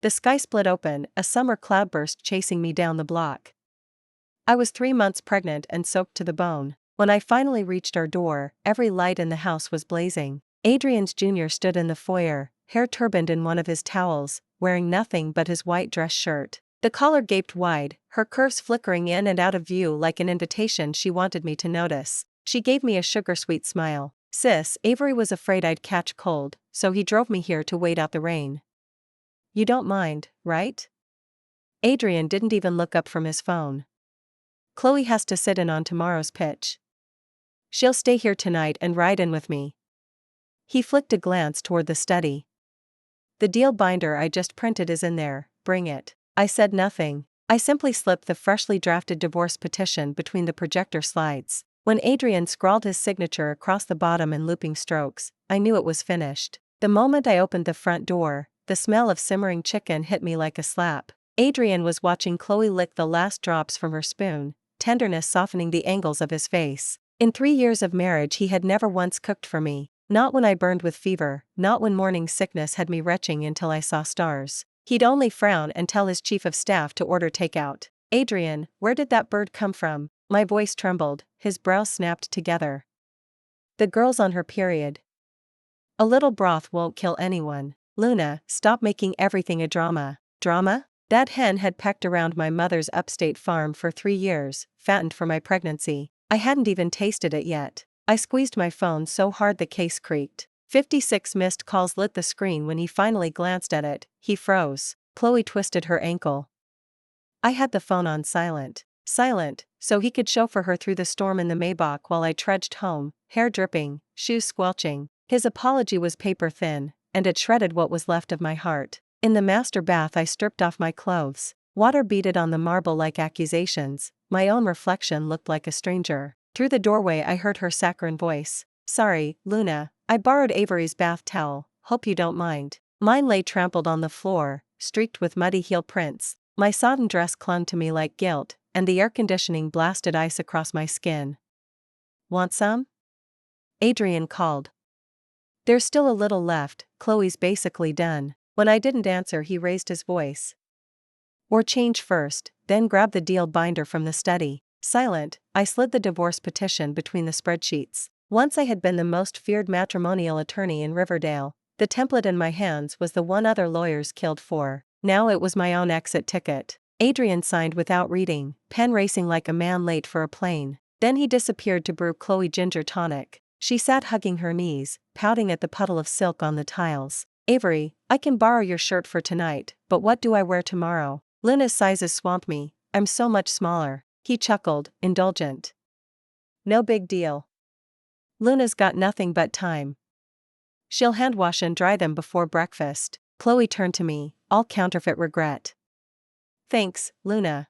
The sky split open, a summer cloudburst chasing me down the block. I was 3 months pregnant and soaked to the bone. When I finally reached our door, every light in the house was blazing. Adrian's Jr. stood in the foyer, hair turbaned in one of his towels, wearing nothing but his white dress shirt. The collar gaped wide, her curves flickering in and out of view like an invitation she wanted me to notice. She gave me a sugar-sweet smile. "Sis, Avery was afraid I'd catch cold, so he drove me here to wait out the rain. You don't mind, right?" Adrian didn't even look up from his phone. "Chloe has to sit in on tomorrow's pitch. She'll stay here tonight and ride in with me." He flicked a glance toward the study. "The deal binder I just printed is in there, bring it." I said nothing. I simply slipped the freshly drafted divorce petition between the projector slides. When Adrian scrawled his signature across the bottom in looping strokes, I knew it was finished. The moment I opened the front door, the smell of simmering chicken hit me like a slap. Adrian was watching Chloe lick the last drops from her spoon, tenderness softening the angles of his face. In 3 years of marriage he had never once cooked for me, not when I burned with fever, not when morning sickness had me retching until I saw stars. He'd only frown and tell his chief of staff to order takeout. "Adrian, where did that bird come from?" My voice trembled, his brows snapped together. "The girl's on her period. A little broth won't kill anyone. Luna, stop making everything a drama." Drama? That hen had pecked around my mother's upstate farm for 3 years, fattened for my pregnancy. I hadn't even tasted it yet. I squeezed my phone so hard the case creaked. 56 missed calls lit the screen. When he finally glanced at it, he froze. Chloe twisted her ankle. I had the phone on silent. Silent, so he could chauffeur her through the storm in the Maybach while I trudged home, hair dripping, shoes squelching. His apology was paper thin, and it shredded what was left of my heart. In the master bath I stripped off my clothes. Water beaded on the marble like accusations. My own reflection looked like a stranger. Through the doorway I heard her saccharine voice. "Sorry, Luna, I borrowed Avery's bath towel, hope you don't mind." Mine lay trampled on the floor, streaked with muddy heel prints. My sodden dress clung to me like guilt, and the air conditioning blasted ice across my skin. "Want some?" Adrian called. "There's still a little left, Chloe's basically done." When I didn't answer he raised his voice. "Or change first, then grab the deal binder from the study." Silent, I slid the divorce petition between the spreadsheets. Once I had been the most feared matrimonial attorney in Riverdale. The template in my hands was the one other lawyers killed for. Now it was my own exit ticket. Adrian signed without reading, pen racing like a man late for a plane. Then he disappeared to brew Chloe ginger tonic. She sat hugging her knees, pouting at the puddle of silk on the tiles. "Avery, I can borrow your shirt for tonight, but what do I wear tomorrow? Luna's sizes swamp me, I'm so much smaller." He chuckled, indulgent. "No big deal. Luna's got nothing but time. She'll hand wash and dry them before breakfast." Chloe turned to me, all counterfeit regret. "Thanks, Luna.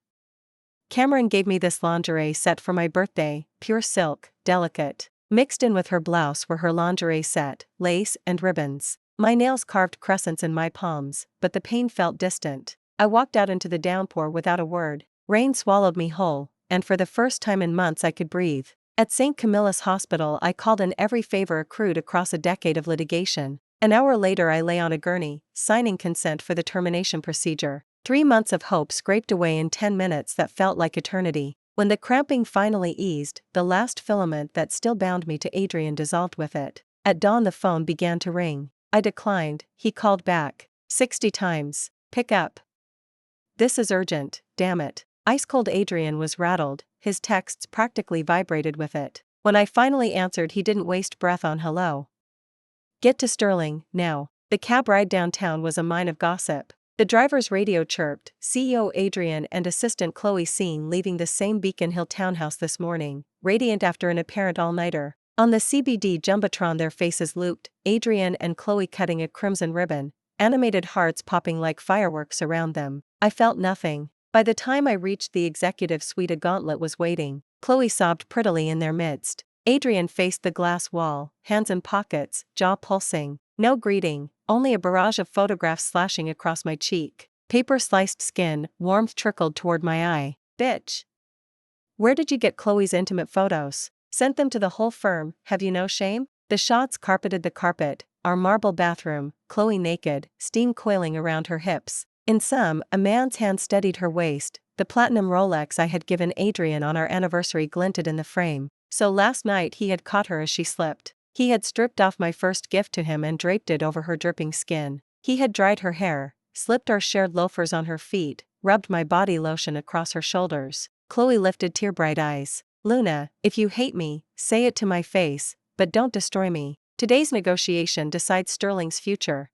Cameron gave me this lingerie set for my birthday, pure silk, delicate. Mixed in with her blouse were her lingerie set, lace and ribbons. My nails carved crescents in my palms, but the pain felt distant. I walked out into the downpour without a word. Rain swallowed me whole, and for the first time in months I could breathe. At St. Camilla's Hospital I called in every favor accrued across a decade of litigation. An hour later I lay on a gurney, signing consent for the termination procedure. 3 months of hope scraped away in 10 minutes that felt like eternity. When the cramping finally eased, the last filament that still bound me to Adrian dissolved with it. At dawn the phone began to ring. I declined. He called back 60 times. "Pick up. This is urgent, damn it." Ice-cold Adrian was rattled, his texts practically vibrated with it. When I finally answered he didn't waste breath on hello. "Get to Sterling, now." The cab ride downtown was a mine of gossip. The driver's radio chirped, "CEO Adrian and assistant Chloe seen leaving the same Beacon Hill townhouse this morning, radiant after an apparent all-nighter." On the CBD Jumbotron their faces looped, Adrian and Chloe cutting a crimson ribbon, animated hearts popping like fireworks around them. I felt nothing. By the time I reached the executive suite a gauntlet was waiting. Chloe sobbed prettily in their midst. Adrian faced the glass wall, hands in pockets, jaw pulsing. No greeting, only a barrage of photographs slashing across my cheek. Paper-sliced skin, warmth trickled toward my eye. "Bitch. Where did you get Chloe's intimate photos? Sent them to the whole firm, have you no shame?" The shots carpeted the carpet, our marble bathroom, Chloe naked, steam coiling around her hips. In some, a man's hand steadied her waist. The platinum Rolex I had given Adrian on our anniversary glinted in the frame, so last night he had caught her as she slipped. He had stripped off my first gift to him and draped it over her dripping skin. He had dried her hair, slipped our shared loafers on her feet, rubbed my body lotion across her shoulders. Chloe lifted tear-bright eyes. Luna, if you hate me, say it to my face, but don't destroy me. Today's negotiation decides Sterling's future.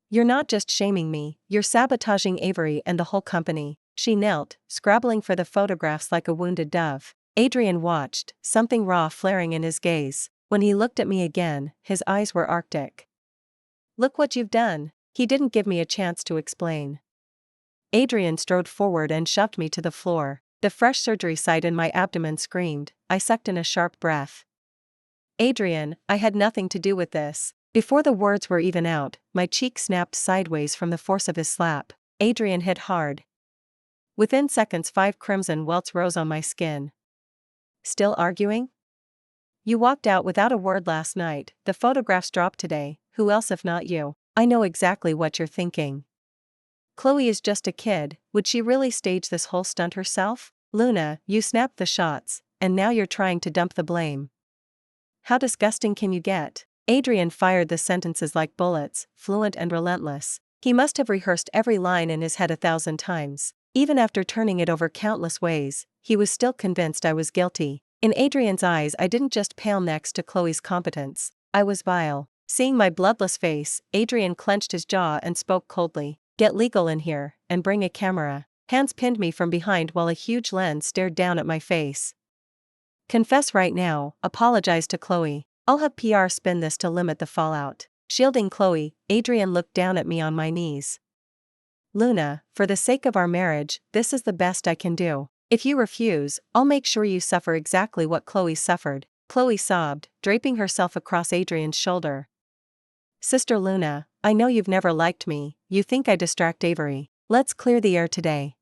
You're not just shaming me, you're sabotaging Avery and the whole company. She knelt, scrabbling for the photographs like a wounded dove. Adrian watched, something raw flaring in his gaze. When he looked at me again, his eyes were arctic. Look what you've done. He didn't give me a chance to explain. Adrian strode forward and shoved me to the floor. The fresh surgery site in my abdomen screamed. I sucked in a sharp breath. Adrian, I had nothing to do with this. Before the words were even out, my cheek snapped sideways from the force of his slap. Adrian hit hard. Within seconds 5 crimson welts rose on my skin. Still arguing? You walked out without a word last night. The photographs dropped today. Who else if not you? I know exactly what you're thinking. Chloe is just a kid. Would she really stage this whole stunt herself? Luna, you snapped the shots, and now you're trying to dump the blame. How disgusting can you get? Adrian fired the sentences like bullets, fluent and relentless. He must have rehearsed every line in his head 1,000 times. Even after turning it over countless ways, he was still convinced I was guilty. In Adrian's eyes I didn't just pale next to Chloe's competence. I was vile. Seeing my bloodless face, Adrian clenched his jaw and spoke coldly. Get legal in here, and bring a camera. Hands pinned me from behind while a huge lens stared down at my face. Confess right now, apologize to Chloe. I'll have PR spin this to limit the fallout. Shielding Chloe, Adrian looked down at me on my knees. Luna, for the sake of our marriage, this is the best I can do. If you refuse, I'll make sure you suffer exactly what Chloe suffered. Chloe sobbed, draping herself across Adrian's shoulder. Sister Luna, I know you've never liked me, you think I distract Avery. Let's clear the air today.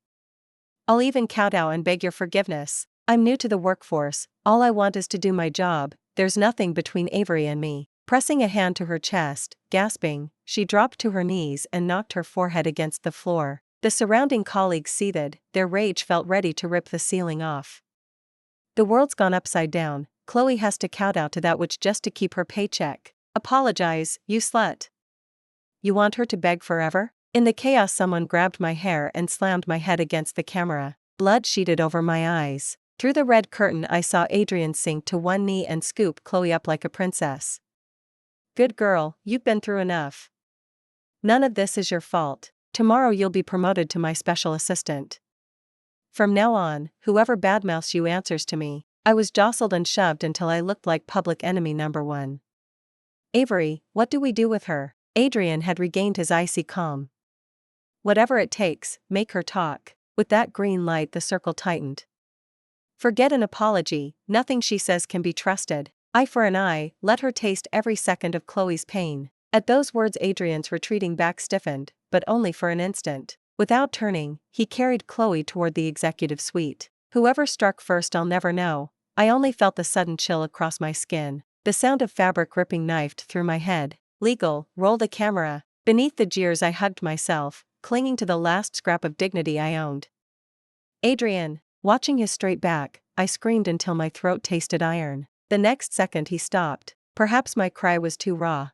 I'll even kowtow and beg your forgiveness. I'm new to the workforce, all I want is to do my job. There's nothing between Avery and me. Pressing a hand to her chest, gasping, she dropped to her knees and knocked her forehead against the floor. The surrounding colleagues seethed, their rage felt ready to rip the ceiling off. The world's gone upside down. Chloe has to kowtow to that which just to keep her paycheck. Apologize, you slut. You want her to beg forever? In the chaos someone grabbed my hair and slammed my head against the camera. Blood sheeted over my eyes. Through the red curtain I saw Adrian sink to one knee and scoop Chloe up like a princess. Good girl, you've been through enough. None of this is your fault. Tomorrow you'll be promoted to my special assistant. From now on, whoever badmouths you answers to me. I was jostled and shoved until I looked like public enemy number 1. Avery, what do we do with her? Adrian had regained his icy calm. Whatever it takes, make her talk. With that green light the circle tightened. Forget an apology, nothing she says can be trusted. Eye for an eye, let her taste every second of Chloe's pain. At those words Adrian's retreating back stiffened, but only for an instant. Without turning, he carried Chloe toward the executive suite. Whoever struck first I'll never know. I only felt the sudden chill across my skin. The sound of fabric ripping knifed through my head. Legal, roll the camera. Beneath the jeers I hugged myself, clinging to the last scrap of dignity I owned. Adrian. Watching his straight back, I screamed until my throat tasted iron. The next second he stopped. Perhaps my cry was too raw.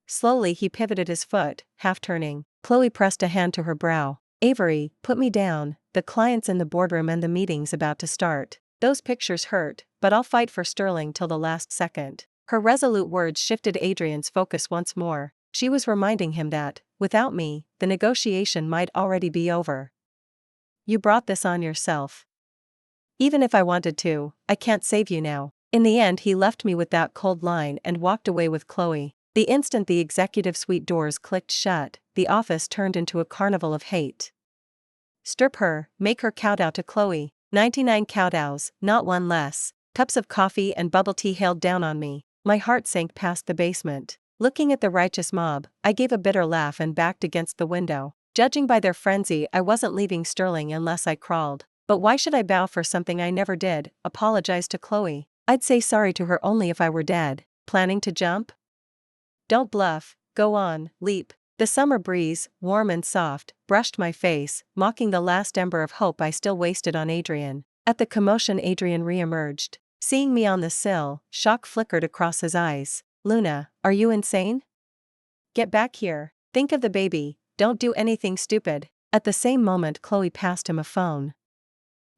Slowly he pivoted his foot, half turning. Chloe pressed a hand to her brow. Avery, put me down. The client's in the boardroom and the meeting's about to start. Those pictures hurt, but I'll fight for Sterling till the last second. Her resolute words shifted Adrian's focus once more. She was reminding him that, without me, the negotiation might already be over. You brought this on yourself. Even if I wanted to, I can't save you now. In the end he left me with that cold line and walked away with Chloe. The instant the executive suite doors clicked shut, the office turned into a carnival of hate. Strip her, make her kowtow to Chloe. 99 kowtows, not one less. Cups of coffee and bubble tea hailed down on me. My heart sank past the basement. Looking at the righteous mob, I gave a bitter laugh and backed against the window. Judging by their frenzy, I wasn't leaving Sterling unless I crawled. But why should I bow for something I never did? Apologize to Chloe. I'd say sorry to her only if I were dead. Planning to jump? Don't bluff, go on, leap. The summer breeze, warm and soft, brushed my face, mocking the last ember of hope I still wasted on Adrian. At the commotion, Adrian re-emerged. Seeing me on the sill, shock flickered across his eyes. "Luna, are you insane? Get back here. Think of the baby, don't do anything stupid." At the same moment, Chloe passed him a phone.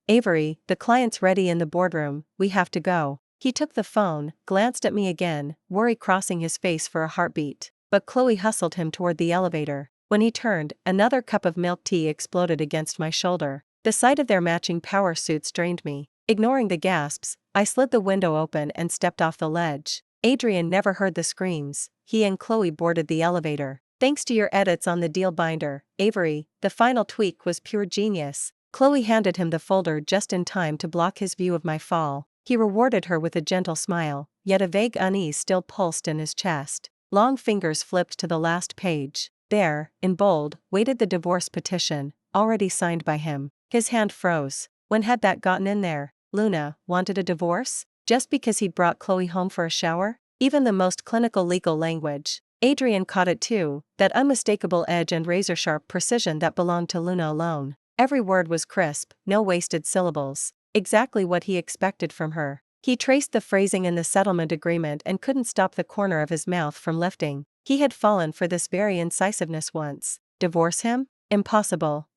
"Avery, the client's ready in the boardroom, we have to go." He took the phone, glanced at me again, worry crossing his face for a heartbeat. But Chloe hustled him toward the elevator. When he turned, another cup of milk tea exploded against my shoulder. The sight of their matching power suits drained me. Ignoring the gasps, I slid the window open and stepped off the ledge. Adrian never heard the screams. He and Chloe boarded the elevator. "Thanks to your edits on the deal binder, Avery, the final tweak was pure genius." Chloe handed him the folder just in time to block his view of my fall. He rewarded her with a gentle smile, yet a vague unease still pulsed in his chest. Long fingers flipped to the last page. There, in bold, waited the divorce petition, already signed by him. His hand froze. When had that gotten in there? Luna wanted a divorce? Just because he'd brought Chloe home for a shower? Even the most clinical legal language. Adrian caught it too, that unmistakable edge and razor-sharp precision that belonged to Luna alone. Every word was crisp, no wasted syllables. Exactly what he expected from her. He traced the phrasing in the settlement agreement and couldn't stop the corner of his mouth from lifting. He had fallen for this very incisiveness once. Divorce him? Impossible.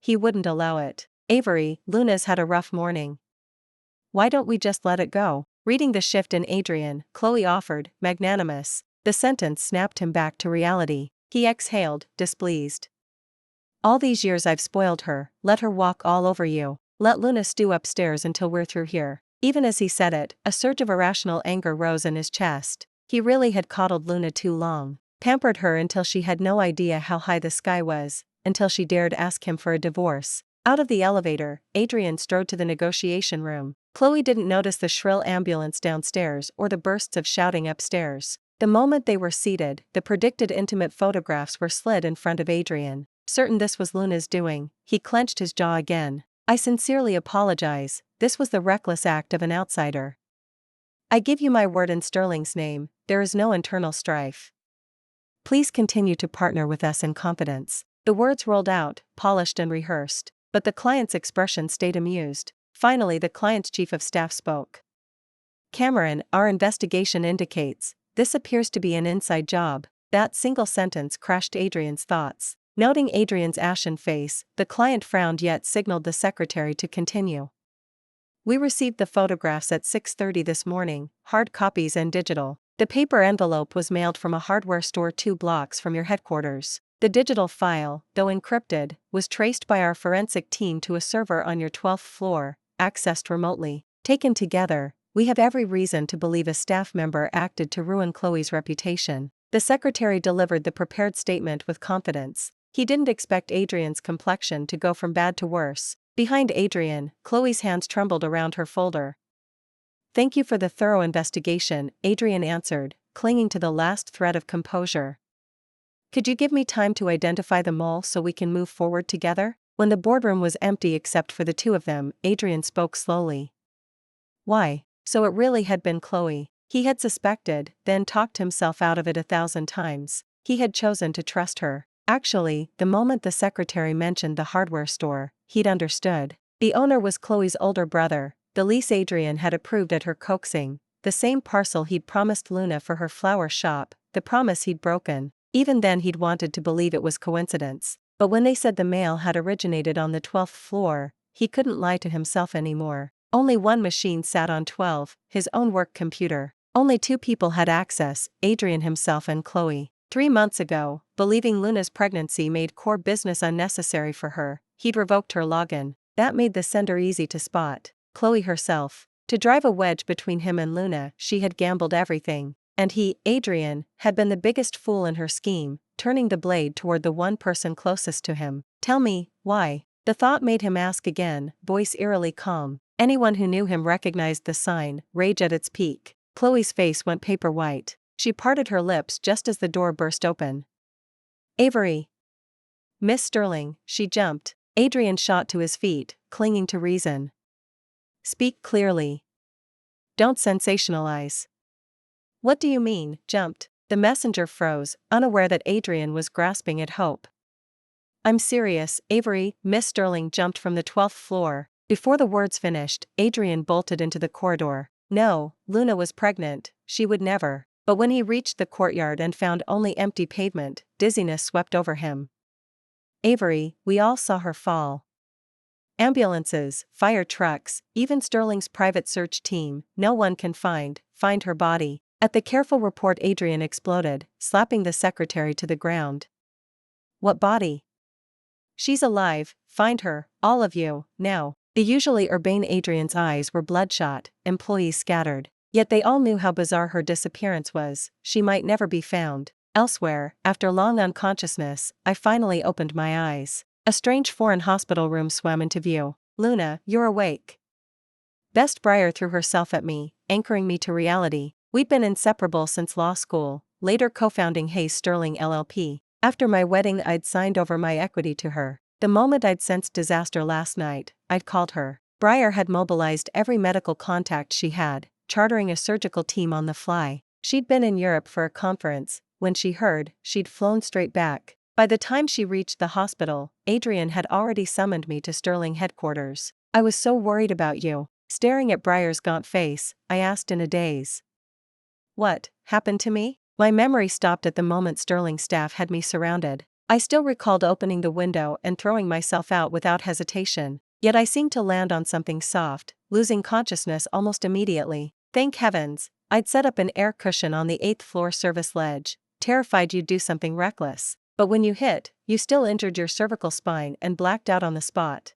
He wouldn't allow it. "Avery, Luna's had a rough morning. Why don't we just let it go?" Reading the shift in Adrian, Chloe offered, magnanimous. The sentence snapped him back to reality. He exhaled, displeased. "All these years I've spoiled her, let her walk all over you. Let Luna stew upstairs until we're through here." Even as he said it, a surge of irrational anger rose in his chest. He really had coddled Luna too long, pampered her until she had no idea how high the sky was, until she dared ask him for a divorce. Out of the elevator, Adrian strode to the negotiation room. Chloe didn't notice the shrill ambulance downstairs or the bursts of shouting upstairs. The moment they were seated, the predicted intimate photographs were slid in front of Adrian. Certain this was Luna's doing, he clenched his jaw again. "I sincerely apologize, this was the reckless act of an outsider. I give you my word in Sterling's name, there is no internal strife. Please continue to partner with us in confidence." The words rolled out, polished and rehearsed, but the client's expression stayed amused. Finally, the client's chief of staff spoke. "Cameron, our investigation indicates, this appears to be an inside job." That single sentence crashed Adrian's thoughts. Noting Adrian's ashen face, the client frowned yet signaled the secretary to continue. "We received the photographs at 6:30 this morning, hard copies and digital. The paper envelope was mailed from a hardware store 2 blocks from your headquarters. The digital file, though encrypted, was traced by our forensic team to a server on your 12th floor, accessed remotely. Taken together, we have every reason to believe a staff member acted to ruin Chloe's reputation." The secretary delivered the prepared statement with confidence. He didn't expect Adrian's complexion to go from bad to worse. Behind Adrian, Chloe's hands trembled around her folder. "Thank you for the thorough investigation," Adrian answered, clinging to the last thread of composure. "Could you give me time to identify the mole so we can move forward together?" When the boardroom was empty except for the two of them, Adrian spoke slowly. "Why, so it really had been Chloe." He had suspected, then talked himself out of it 1,000 times. He had chosen to trust her. Actually, the moment the secretary mentioned the hardware store, he'd understood. The owner was Chloe's older brother, the lease Adrian had approved at her coaxing, the same parcel he'd promised Luna for her flower shop, the promise he'd broken. Even then he'd wanted to believe it was coincidence. But when they said the mail had originated on the 12th floor, he couldn't lie to himself anymore. Only one machine sat on 12, his own work computer. Only 2 people had access, Adrian himself and Chloe. 3 months ago, believing Luna's pregnancy made core business unnecessary for her, he'd revoked her login. That made the sender easy to spot, Chloe herself. To drive a wedge between him and Luna, she had gambled everything. And he, Adrian, had been the biggest fool in her scheme, turning the blade toward the one person closest to him. "Tell me, why?" The thought made him ask again, voice eerily calm. Anyone who knew him recognized the sign, rage at its peak. Chloe's face went paper white. She parted her lips just as the door burst open. "Avery!" "Miss Sterling," she jumped. Adrian shot to his feet, clinging to reason. "Speak clearly. Don't sensationalize." "What do you mean?" jumped The messenger froze, unaware that Adrian was grasping at hope. I'm serious, Avery. Miss Sterling jumped from the 12th floor. Before the words finished, Adrian bolted into the corridor. No, Luna was pregnant, she would never. But when he reached the courtyard and found only empty pavement, dizziness swept over him. Avery, we all saw her fall. Ambulances, fire trucks, even Sterling's private search team, no one can find her body. At the careful report, Adrian exploded, slapping the secretary to the ground. What body? She's alive, find her, all of you, now. The usually urbane Adrian's eyes were bloodshot, employees scattered. Yet they all knew how bizarre her disappearance was. She might never be found. Elsewhere, after long unconsciousness, I finally opened my eyes. A strange foreign hospital room swam into view. Luna, you're awake. Best Breyer threw herself at me, anchoring me to reality. We'd been inseparable since law school, later co-founding Hayes Sterling LLP. After my wedding, I'd signed over my equity to her. The moment I'd sensed disaster last night, I'd called her. Breyer had mobilized every medical contact she had, chartering a surgical team on the fly. She'd been in Europe for a conference. When she heard, she'd flown straight back. By the time she reached the hospital, Adrian had already summoned me to Sterling headquarters. I was so worried about you. Staring at Breyer's gaunt face, I asked in a daze. What happened to me? My memory stopped at the moment Sterling staff had me surrounded. I still recalled opening the window and throwing myself out without hesitation. Yet I seemed to land on something soft, losing consciousness almost immediately. Thank heavens, I'd set up an air cushion on the 8th floor service ledge, terrified you'd do something reckless. But when you hit, you still injured your cervical spine and blacked out on the spot.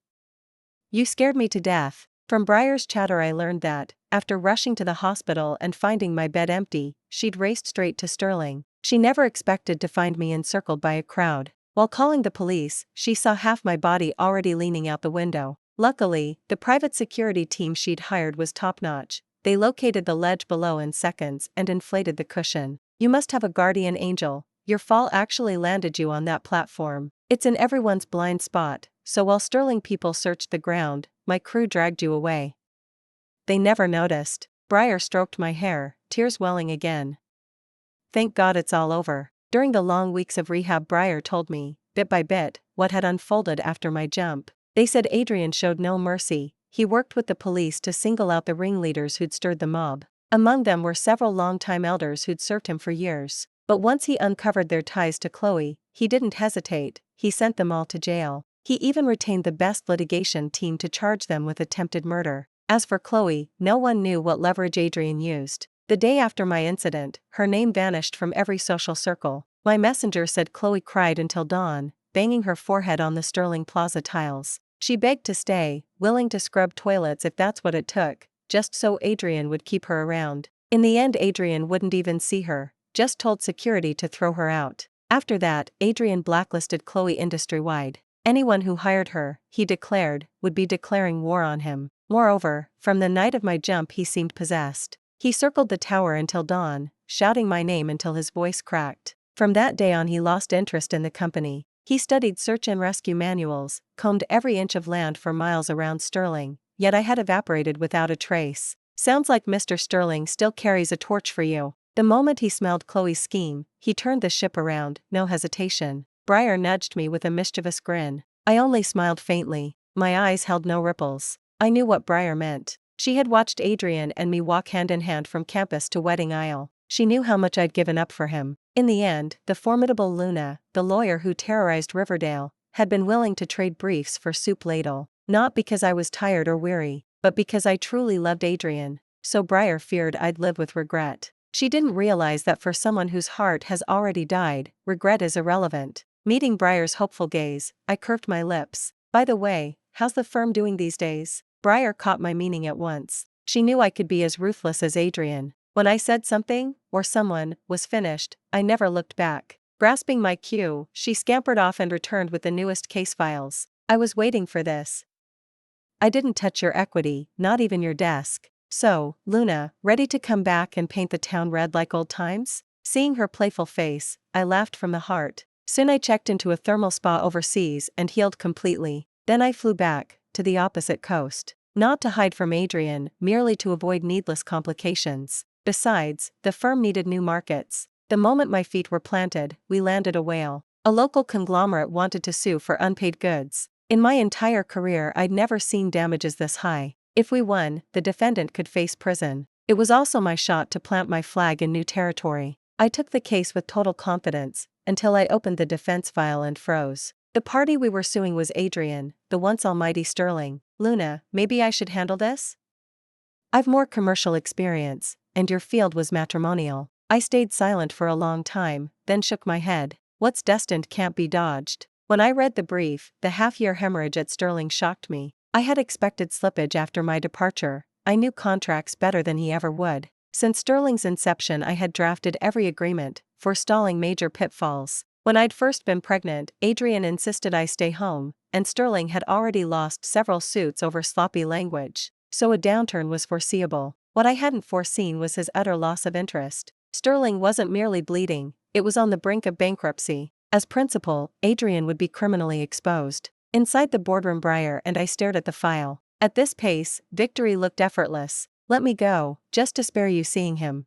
You scared me to death. From Breyer's chatter I learned that, after rushing to the hospital and finding my bed empty, she'd raced straight to Sterling. She never expected to find me encircled by a crowd. While calling the police, she saw half my body already leaning out the window. Luckily, the private security team she'd hired was top-notch. They located the ledge below in seconds and inflated the cushion. You must have a guardian angel. Your fall actually landed you on that platform. It's in everyone's blind spot, so while Sterling people searched the ground, my crew dragged you away. They never noticed. Breyer stroked my hair, tears welling again. Thank God it's all over. During the long weeks of rehab, Breyer told me, bit by bit, what had unfolded after my jump. They said Adrian showed no mercy. He worked with the police to single out the ringleaders who'd stirred the mob. Among them were several longtime elders who'd served him for years. But once he uncovered their ties to Chloe, he didn't hesitate. He sent them all to jail. He even retained the best litigation team to charge them with attempted murder. As for Chloe, no one knew what leverage Adrian used. The day after my incident, her name vanished from every social circle. My messenger said Chloe cried until dawn, banging her forehead on the Sterling Plaza tiles. She begged to stay, willing to scrub toilets if that's what it took, just so Adrian would keep her around. In the end, Adrian wouldn't even see her, just told security to throw her out. After that, Adrian blacklisted Chloe industry-wide. Anyone who hired her, he declared, would be declaring war on him. Moreover, from the night of my jump he seemed possessed. He circled the tower until dawn, shouting my name until his voice cracked. From that day on he lost interest in the company. He studied search and rescue manuals, combed every inch of land for miles around Sterling, yet I had evaporated without a trace. Sounds like Mr. Sterling still carries a torch for you. The moment he smelled Chloe's scheme, he turned the ship around, no hesitation. Breyer nudged me with a mischievous grin. I only smiled faintly. My eyes held no ripples. I knew what Breyer meant. She had watched Adrian and me walk hand in hand from campus to wedding aisle. She knew how much I'd given up for him. In the end, the formidable Luna, the lawyer who terrorized Riverdale, had been willing to trade briefs for soup ladle. Not because I was tired or weary, but because I truly loved Adrian. So Breyer feared I'd live with regret. She didn't realize that for someone whose heart has already died, regret is irrelevant. Meeting Breyer's hopeful gaze, I curved my lips. By the way, how's the firm doing these days? Breyer caught my meaning at once. She knew I could be as ruthless as Adrian. When I said something, or someone, was finished, I never looked back. Grasping my cue, she scampered off and returned with the newest case files. I was waiting for this. I didn't touch your equity, not even your desk. So, Luna, ready to come back and paint the town red like old times? Seeing her playful face, I laughed from the heart. Soon I checked into a thermal spa overseas and healed completely. Then I flew back, to the opposite coast. Not to hide from Adrian, merely to avoid needless complications. Besides, the firm needed new markets. The moment my feet were planted, we landed a whale. A local conglomerate wanted to sue for unpaid goods. In my entire career, I'd never seen damages this high. If we won, the defendant could face prison. It was also my shot to plant my flag in new territory. I took the case with total confidence, until I opened the defense file and froze. The party we were suing was Adrian, the once almighty Sterling. Luna, maybe I should handle this? I've more commercial experience, and your field was matrimonial. I stayed silent for a long time, then shook my head. What's destined can't be dodged. When I read the brief, the half-year hemorrhage at Sterling shocked me. I had expected slippage after my departure. I knew contracts better than he ever would. Since Sterling's inception, I had drafted every agreement, forestalling major pitfalls. When I'd first been pregnant, Adrian insisted I stay home, and Sterling had already lost several suits over sloppy language. So a downturn was foreseeable. What I hadn't foreseen was his utter loss of interest. Sterling wasn't merely bleeding, it was on the brink of bankruptcy. As principal, Adrian would be criminally exposed. Inside the boardroom, Breyer and I stared at the file. At this pace, victory looked effortless. Let me go, just to spare you seeing him.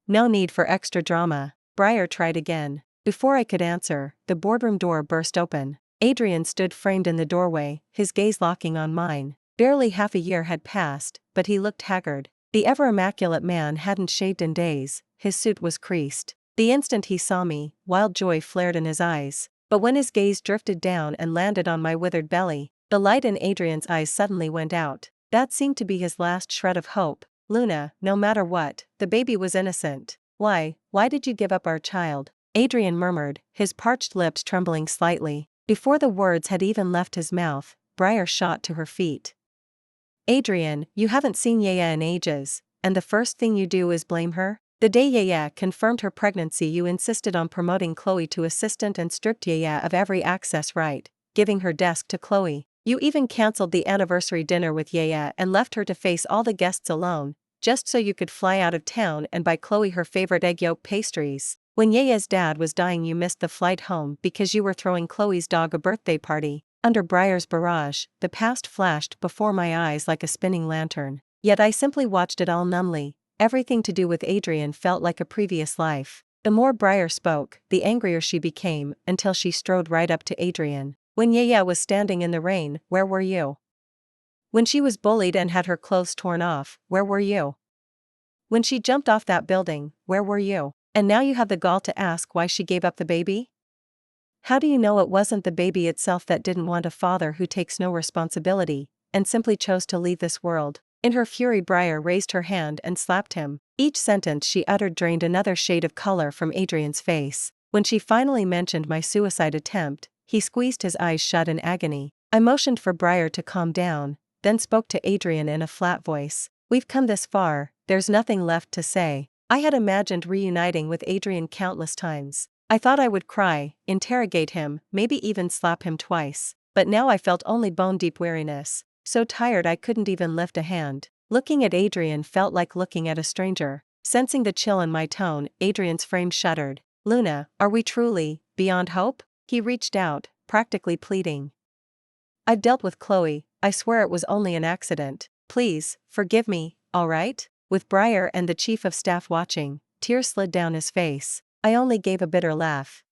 No need for extra drama. Breyer tried again. Before I could answer, the boardroom door burst open. Adrian stood framed in the doorway, his gaze locking on mine. Barely half a year had passed, but he looked haggard. The ever-immaculate man hadn't shaved in days, his suit was creased. The instant he saw me, wild joy flared in his eyes. But when his gaze drifted down and landed on my withered belly, the light in Adrian's eyes suddenly went out. That seemed to be his last shred of hope. Luna, no matter what, the baby was innocent. Why did you give up our child? Adrian murmured, his parched lips trembling slightly. Before the words had even left his mouth, Breyer shot to her feet. Adrian, you haven't seen Yaya in ages, and the first thing you do is blame her? The day Yaya confirmed her pregnancy, you insisted on promoting Chloe to assistant and stripped Yaya of every access right, giving her desk to Chloe. You even cancelled the anniversary dinner with Yaya and left her to face all the guests alone, just so you could fly out of town and buy Chloe her favorite egg yolk pastries. When Yaya's dad was dying, you missed the flight home because you were throwing Chloe's dog a birthday party. Under Breyer's barrage, the past flashed before my eyes like a spinning lantern. Yet I simply watched it all numbly. Everything to do with Adrian felt like a previous life. The more Breyer spoke, the angrier she became, until she strode right up to Adrian. When Yaya was standing in the rain, where were you? When she was bullied and had her clothes torn off, where were you? When she jumped off that building, where were you? And now you have the gall to ask why she gave up the baby? How do you know it wasn't the baby itself that didn't want a father who takes no responsibility, and simply chose to leave this world? In her fury, Breyer raised her hand and slapped him. Each sentence she uttered drained another shade of color from Adrian's face. When she finally mentioned my suicide attempt, he squeezed his eyes shut in agony. I motioned for Breyer to calm down, then spoke to Adrian in a flat voice. We've come this far, there's nothing left to say. I had imagined reuniting with Adrian countless times. I thought I would cry, interrogate him, maybe even slap him twice. But now I felt only bone-deep weariness. So tired I couldn't even lift a hand. Looking at Adrian felt like looking at a stranger. Sensing the chill in my tone, Adrian's frame shuddered. Luna, are we truly beyond hope? He reached out, practically pleading. I've dealt with Chloe, I swear it was only an accident. Please, forgive me, all right? With Breyer and the chief of staff watching, tears slid down his face. I only gave a bitter laugh.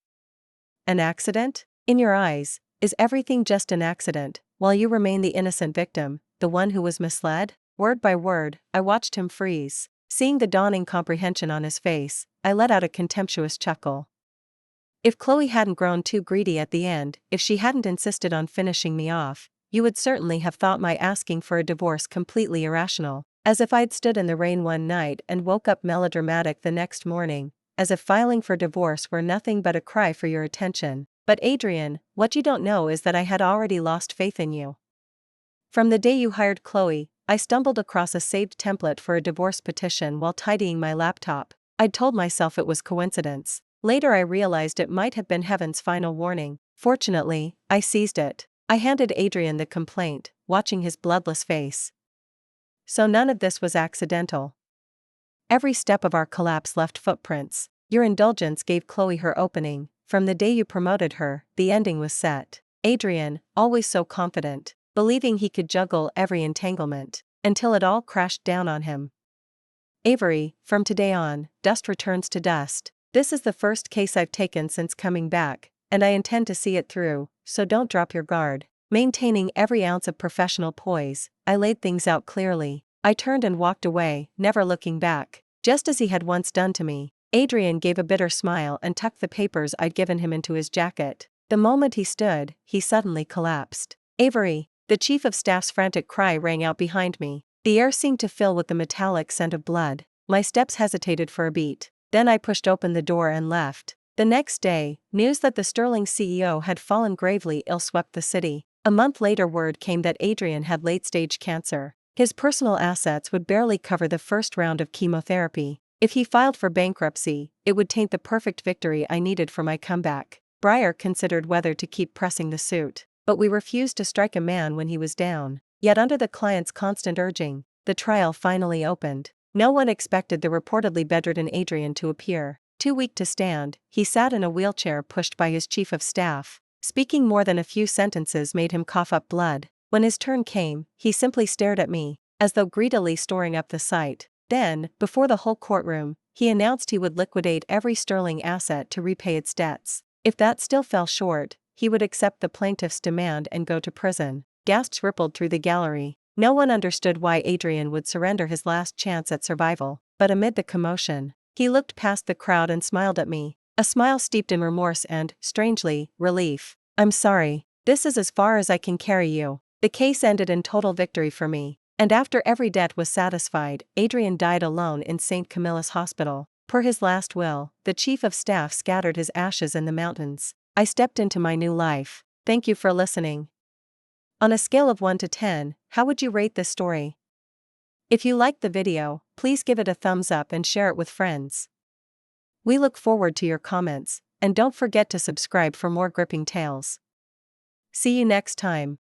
An accident? In your eyes, is everything just an accident, while you remain the innocent victim, the one who was misled? Word by word, I watched him freeze. Seeing the dawning comprehension on his face, I let out a contemptuous chuckle. If Chloe hadn't grown too greedy at the end, if she hadn't insisted on finishing me off, you would certainly have thought my asking for a divorce completely irrational. As if I'd stood in the rain one night and woke up melodramatic the next morning. As if filing for divorce were nothing but a cry for your attention. But Adrian, what you don't know is that I had already lost faith in you. From the day you hired Chloe, I stumbled across a saved template for a divorce petition while tidying my laptop. I'd told myself it was coincidence. Later I realized it might have been heaven's final warning. Fortunately, I seized it. I handed Adrian the complaint, watching his bloodless face. So none of this was accidental. Every step of our collapse left footprints. Your indulgence gave Chloe her opening. From the day you promoted her, the ending was set. Adrian, always so confident, believing he could juggle every entanglement, until it all crashed down on him. Avery, from today on, dust returns to dust. This is the first case I've taken since coming back, and I intend to see it through, so don't drop your guard. Maintaining every ounce of professional poise, I laid things out clearly. I turned and walked away, never looking back. Just as he had once done to me, Adrian gave a bitter smile and tucked the papers I'd given him into his jacket. The moment he stood, he suddenly collapsed. Avery! The chief of staff's frantic cry rang out behind me. The air seemed to fill with the metallic scent of blood. My steps hesitated for a beat. Then I pushed open the door and left. The next day, news that the Sterling CEO had fallen gravely ill swept the city. A month later, word came that Adrian had late-stage cancer. His personal assets would barely cover the first round of chemotherapy. If he filed for bankruptcy, it would taint the perfect victory I needed for my comeback. Breyer considered whether to keep pressing the suit, but we refused to strike a man when he was down. Yet under the client's constant urging, the trial finally opened. No one expected the reportedly bedridden Adrian to appear. Too weak to stand, he sat in a wheelchair pushed by his chief of staff. Speaking more than a few sentences made him cough up blood. When his turn came, he simply stared at me, as though greedily storing up the sight. Then, before the whole courtroom, he announced he would liquidate every Sterling asset to repay its debts. If that still fell short, he would accept the plaintiff's demand and go to prison. Gasps rippled through the gallery. No one understood why Adrian would surrender his last chance at survival, but amid the commotion, he looked past the crowd and smiled at me, a smile steeped in remorse and, strangely, relief. "I'm sorry. This is as far as I can carry you." The case ended in total victory for me, and after every debt was satisfied, Adrian died alone in St. Camilla's Hospital. Per his last will, the chief of staff scattered his ashes in the mountains. I stepped into my new life. Thank you for listening. On a scale of 1 to 10, how would you rate this story? If you liked the video, please give it a thumbs up and share it with friends. We look forward to your comments, and don't forget to subscribe for more gripping tales. See you next time.